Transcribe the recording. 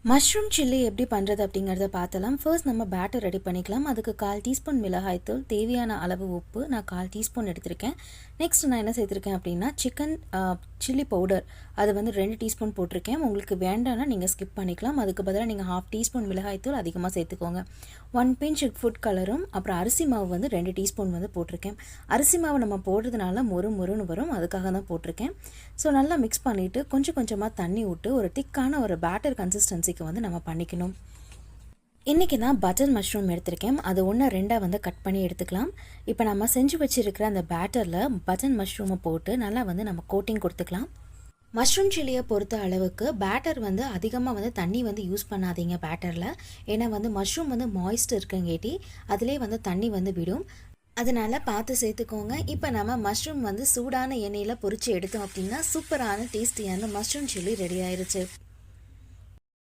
Mushroom chilli எப்படி பண்ணுறது அப்படிங்கிறத பார்த்தலாம். ஃபர்ஸ்ட் நம்ம பேட்டர் ரெடி பண்ணிக்கலாம். அதுக்கு 1/4 டீஸ்பூன் மிளகாய்த்தூள், தேவையான அளவு உப்பு, நான் 1/4 டீஸ்பூன் எடுத்திருக்கேன். நெக்ஸ்ட் நான் என்ன சேர்த்துருக்கேன் அப்படின்னா சிக்கன் சில்லி பவுடர், அது வந்து 2 டீஸ்பூன் போட்டிருக்கேன். உங்களுக்கு வேண்டாம்னா நீங்கள் ஸ்கிப் பண்ணிக்கலாம். அதுக்கு பதிலாக நீங்கள் 1/2 டீஸ்பூன் மிளகாய்த்தூள் அதிகமாக சேர்த்துக்கோங்க. 1 பிஞ்ச் ஃபுட் கலரும், அப்புறம் அரிசி மாவு வந்து 2 டீஸ்பூன் வந்து போட்டிருக்கேன். அரிசி மாவு நம்ம போடுறதுனால மொறுன்னு வரும், அதுக்காக தான் போட்டிருக்கேன். ஸோ நல்லா மிக்ஸ் பண்ணிவிட்டு கொஞ்சம் கொஞ்சமாக தண்ணி விட்டு ஒரு திக்கான ஒரு பேட்டர் கன்சிஸ்டன்சிக்கு வந்து நம்ம பண்ணிக்கணும். இன்றைக்கி நான் பட்டர் மஷ்ரூம் எடுத்திருக்கேன். அது 1-2 வந்து கட் பண்ணி எடுத்துக்கலாம். இப்போ நம்ம செஞ்சு வச்சுருக்கிற அந்த பேட்டரில் பட்டர் மஷ்ரூமை போட்டு நல்லா வந்து நம்ம கோட்டிங் கொடுத்துக்கலாம். மஷ்ரூம் சில்லியை பொறுத்த அளவுக்கு பேட்டர் வந்து அதிகமாக வந்து தண்ணி வந்து யூஸ் பண்ணாதீங்க பேட்டரில். ஏன்னா வந்து மஷ்ரூம் வந்து மாய்ஸ்ட் இருக்குங்கேட்டி அதிலே வந்து தண்ணி வந்து விடும். அதனால் பார்த்து சேர்த்துக்கோங்க. இப்போ நம்ம மஷ்ரூம் வந்து சூடான எண்ணெயில் பொரித்து எடுத்தோம் அப்படின்னா சூப்பரான டேஸ்டியான மஷ்ரூம் சில்லி ரெடி ஆயிடுச்சு.